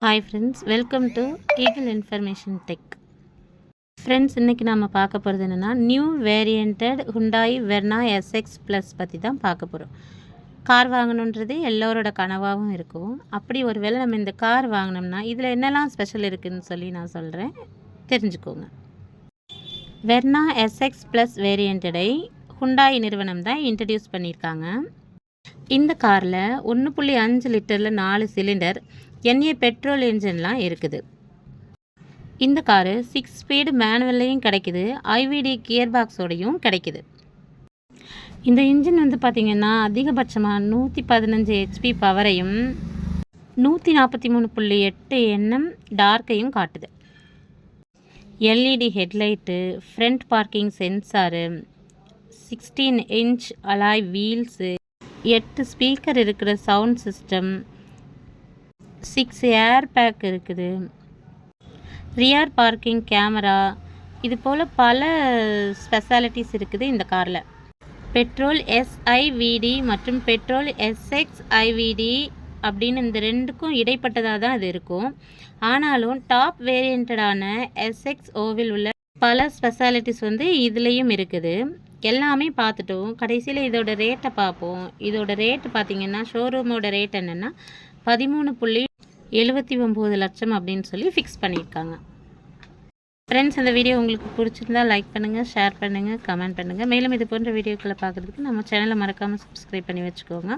Hi friends, welcome to Eagle information tech. Friends, இன்றைக்கி நம்ம பார்க்க போகிறது என்னென்னா new varianted Hyundai Verna SX plus பற்றி தான் பார்க்க போகிறோம். கார் வாங்கணுன்றது எல்லோரோட கனவாகவும் இருக்கும். அப்படி ஒரு வேளை நம்ம இந்த கார் வாங்கினோம்னா இதில் என்னெல்லாம் ஸ்பெஷல் இருக்குதுன்னு சொல்லி நான் சொல்கிறேன், தெரிஞ்சுக்கோங்க. வெர்னா எஸ்எக்ஸ் ப்ளஸ் வேரியண்டடை ஹுண்டாய் நிறுவனம் தான் இன்ட்ரடியூஸ் பண்ணியிருக்காங்க. இந்த காரில் 1.5 லிட்டரில் 4 சிலிண்டர் என்ஏ பெட்ரோல் இன்ஜின்லாம் இருக்குது. இந்த காரு 6 ஸ்பீடு மேனுவல்லையும் கிடைக்குது, ஐவிடி கியர் பாக்ஸோடையும் கிடைக்குது. இந்த இன்ஜின் பார்த்திங்கன்னா அதிகபட்சமாக 115 ஹெச்பி பவரையும் 143.8 என்எம் டார்க்கையும் காட்டுது. LED headlight, front parking sensor, 16 inch alloy wheels, 8 speaker இருக்கிற சவுண்ட் சிஸ்டம், 6 ஏர் பேக் இருக்குது, ரியர் பார்க்கிங் கேமரா, இது போல் பல ஸ்பெஷாலிட்டிஸ் இருக்குது இந்த காரில். பெட்ரோல் எஸ்ஐவிடி மற்றும் பெட்ரோல் எஸ்எக்ஸ்ஐவிடி அப்படின்னு இந்த ரெண்டுக்கும் இடைப்பட்டதாக தான் இது இருக்கும். ஆனாலும் டாப் வேரியண்டடான எஸ்எக்ஸ்ஓவில் உள்ள பல ஸ்பெஷாலிட்டிஸ் இதுலேயும் இருக்குது. எல்லாமே பார்த்துட்டோம். கடைசியில் இதோட ரேட்டை பார்ப்போம். இதோட ரேட்டு பார்த்திங்கன்னா ஷோரூமோட ரேட் என்னென்னா 13.79 லட்சம் அப்படின்னு சொல்லி ஃபிக்ஸ் பண்ணியிருக்காங்க. ஃப்ரெண்ட்ஸ், இந்த வீடியோ உங்களுக்கு பிடிச்சிருந்தால் லைக் பண்ணுங்கள், ஷேர் பண்ணுங்கள், கமெண்ட் பண்ணுங்கள். மேலும் இது போன்ற வீடியோக்களை பார்க்குறதுக்கு நம்ம சேனலை மறக்காமல் சப்ஸ்கிரைப் பண்ணி வச்சுக்கோங்க.